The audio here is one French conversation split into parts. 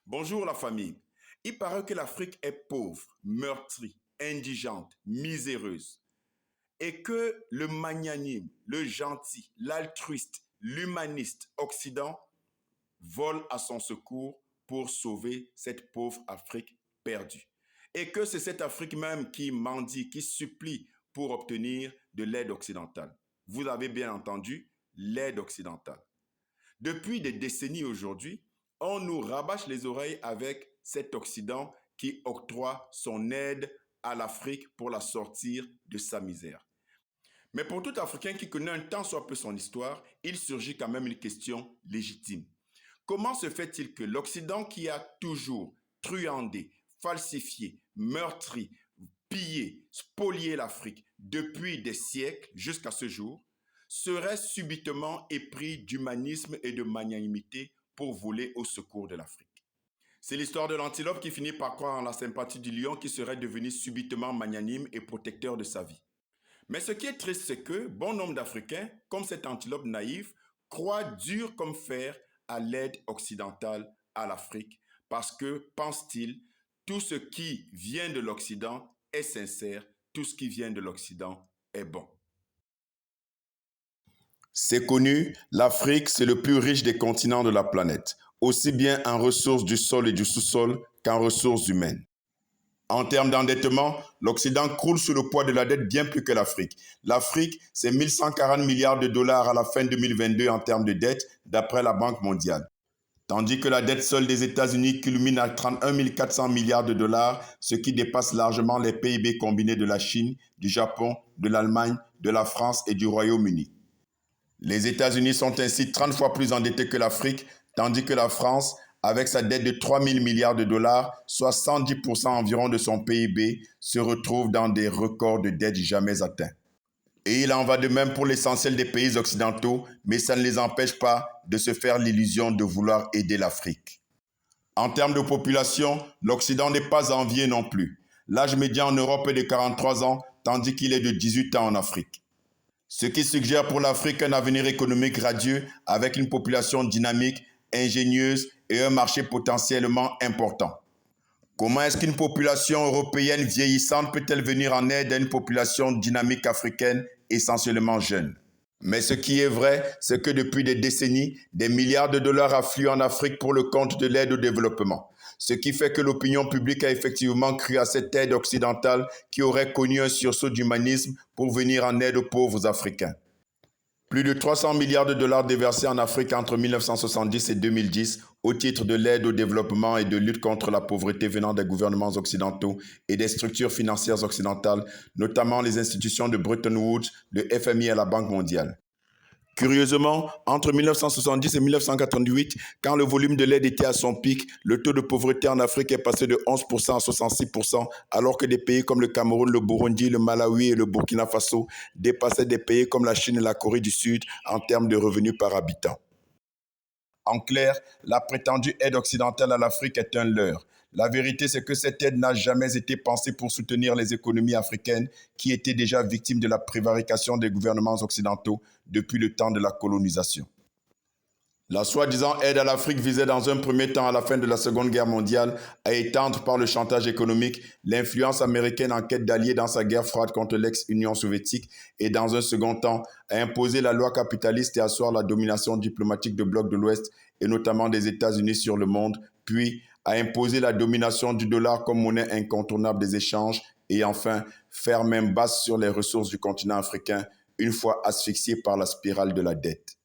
Bonjour la famille. Il paraît que l'Afrique est pauvre, meurtrie, indigente, miséreuse. Et que le magnanime, le gentil, l'altruiste, l'humaniste Occident vole à son secours pour sauver cette pauvre Afrique perdue. Et que c'est cette Afrique même qui mendie, qui supplie pour obtenir de l'aide occidentale. Vous avez bien entendu, l'aide occidentale. Depuis des décennies aujourd'hui, on nous rabâche les oreilles avec cet Occident qui octroie son aide à l'Afrique pour la sortir de sa misère. Mais pour tout Africain qui connaît un tant soit peu son histoire, il surgit quand même une question légitime. Comment se fait-il que l'Occident qui a toujours truandé, falsifié, meurtri, pillé, spolié l'Afrique depuis des siècles jusqu'à ce jour, serait subitement épris d'humanisme et de magnanimité pour voler au secours de l'Afrique? C'est l'histoire de l'antilope qui finit par croire en la sympathie du lion qui serait devenu subitement magnanime et protecteur de sa vie. Mais ce qui est triste, c'est que bon nombre d'Africains, comme cet antilope naïf, croient dur comme fer à l'aide occidentale à l'Afrique parce que, pensent-ils, tout ce qui vient de l'Occident est sincère, tout ce qui vient de l'Occident est bon. C'est connu, l'Afrique, c'est le plus riche des continents de la planète, aussi bien en ressources du sol et du sous-sol qu'en ressources humaines. En termes d'endettement, l'Occident croule sous le poids de la dette bien plus que l'Afrique. L'Afrique, c'est 1140 milliards de dollars à la fin 2022 en termes de dette, d'après la Banque mondiale. Tandis que la dette seule des États-Unis culmine à 31 400 milliards de dollars, ce qui dépasse largement les PIB combinés de la Chine, du Japon, de l'Allemagne, de la France et du Royaume-Uni. Les États-Unis sont ainsi 30 fois plus endettés que l'Afrique, tandis que la France, avec sa dette de 3 000 milliards de dollars, soit 110% environ de son PIB, se retrouve dans des records de dette jamais atteints. Et il en va de même pour l'essentiel des pays occidentaux, mais ça ne les empêche pas de se faire l'illusion de vouloir aider l'Afrique. En termes de population, l'Occident n'est pas envié non plus. L'âge médian en Europe est de 43 ans, tandis qu'il est de 18 ans en Afrique. Ce qui suggère pour l'Afrique un avenir économique radieux avec une population dynamique, ingénieuse et un marché potentiellement important. Comment est-ce qu'une population européenne vieillissante peut-elle venir en aide à une population dynamique africaine essentiellement jeune? Mais ce qui est vrai, c'est que depuis des décennies, des milliards de dollars affluent en Afrique pour le compte de l'aide au développement. Ce qui fait que l'opinion publique a effectivement cru à cette aide occidentale qui aurait connu un sursaut d'humanisme pour venir en aide aux pauvres Africains. Plus de 300 milliards de dollars déversés en Afrique entre 1970 et 2010 au titre de l'aide au développement et de lutte contre la pauvreté venant des gouvernements occidentaux et des structures financières occidentales, notamment les institutions de Bretton Woods, le FMI et la Banque mondiale. Curieusement, entre 1970 et 1988, quand le volume de l'aide était à son pic, le taux de pauvreté en Afrique est passé de 11% à 66%, alors que des pays comme le Cameroun, le Burundi, le Malawi et le Burkina Faso dépassaient des pays comme la Chine et la Corée du Sud en termes de revenus par habitant. En clair, la prétendue aide occidentale à l'Afrique est un leurre. La vérité, c'est que cette aide n'a jamais été pensée pour soutenir les économies africaines qui étaient déjà victimes de la prévarication des gouvernements occidentaux depuis le temps de la colonisation. La soi-disant aide à l'Afrique visait dans un premier temps à la fin de la Seconde Guerre mondiale à étendre par le chantage économique l'influence américaine en quête d'alliés dans sa guerre froide contre l'ex-Union soviétique et dans un second temps à imposer la loi capitaliste et asseoir la domination diplomatique du bloc de l'Ouest et notamment des États-Unis sur le monde, puis à imposer la domination du dollar comme monnaie incontournable des échanges et enfin faire main basse sur les ressources du continent africain une fois asphyxié par la spirale de la dette.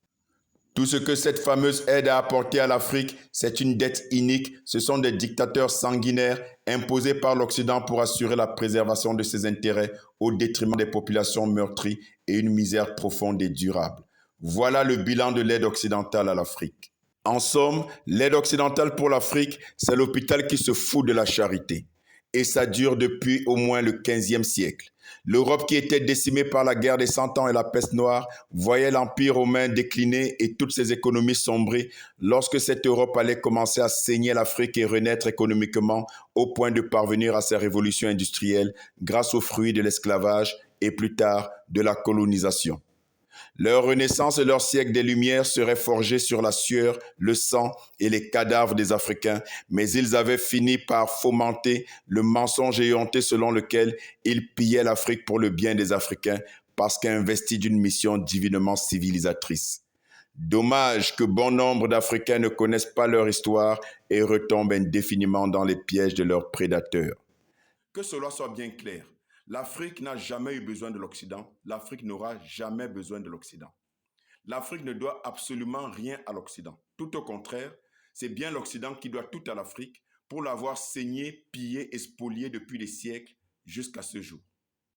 Tout ce que cette fameuse aide a apporté à l'Afrique, c'est une dette inique. Ce sont des dictateurs sanguinaires imposés par l'Occident pour assurer la préservation de ses intérêts au détriment des populations meurtries et une misère profonde et durable. Voilà le bilan de l'aide occidentale à l'Afrique. En somme, l'aide occidentale pour l'Afrique, c'est l'hôpital qui se fout de la charité. Et ça dure depuis au moins le XVe siècle. L'Europe qui était décimée par la guerre des 100 ans et la peste noire voyait l'Empire romain décliner et toutes ses économies sombrer lorsque cette Europe allait commencer à saigner l'Afrique et renaître économiquement au point de parvenir à sa révolution industrielle grâce aux fruits de l'esclavage et plus tard de la colonisation. Leur renaissance et leur siècle des Lumières seraient forgés sur la sueur, le sang et les cadavres des Africains, mais ils avaient fini par fomenter le mensonge éhonté selon lequel ils pillaient l'Afrique pour le bien des Africains parce qu'investis d'une mission divinement civilisatrice. Dommage que bon nombre d'Africains ne connaissent pas leur histoire et retombent indéfiniment dans les pièges de leurs prédateurs. Que cela soit bien clair, l'Afrique n'a jamais eu besoin de l'Occident, l'Afrique n'aura jamais besoin de l'Occident. L'Afrique ne doit absolument rien à l'Occident. Tout au contraire, c'est bien l'Occident qui doit tout à l'Afrique pour l'avoir saigné, pillé et spolié depuis des siècles jusqu'à ce jour.